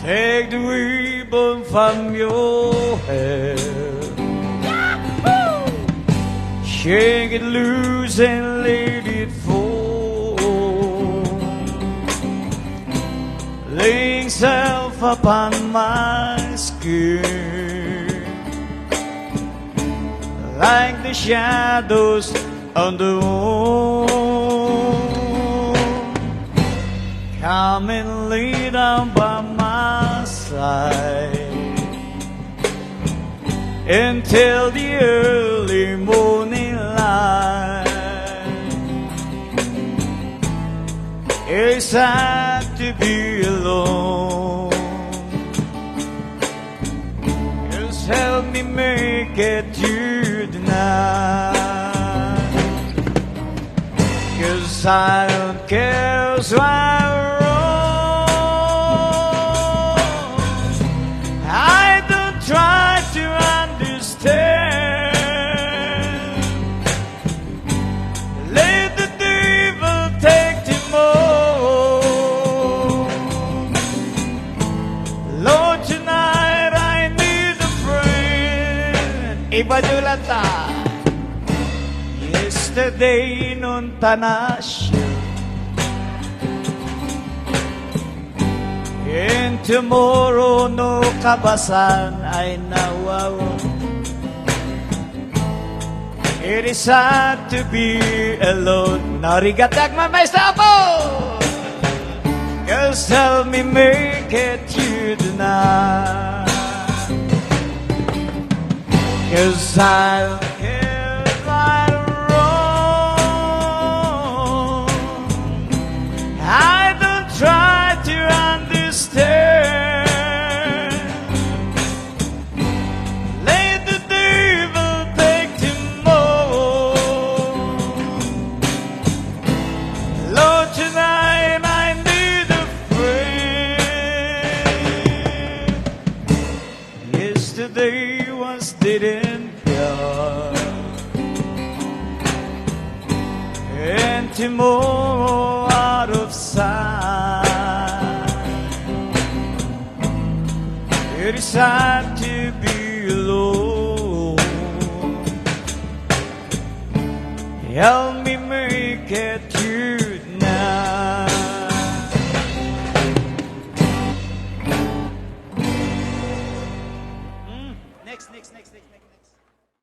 Take the ribbon from your hair. Shake it loose and let it fall. Laying self upon my skin, like the shadows on the wall. Come and lay down by my side until the early morning light. It's sad to be alone. Just help me make it through the night. 'Cause I don't care what's right or wrong. I don't try to understand. Let the devil take the more. Lord, tonight I need a friend. Iba Julata. Yesterday noon tanasya, and tomorrow no kabasan ay nawawa. It is sad to be alone. Narigatag mamaysta po. 'Cause help me make it through the night. 'Cause I don't care right or wrong. I don't try to understand. Let the devil take the more. Lord, tonight I need a friend. Yesterday was didn't care, and tomorrow out of sight. It is sad to be alone. Help me make it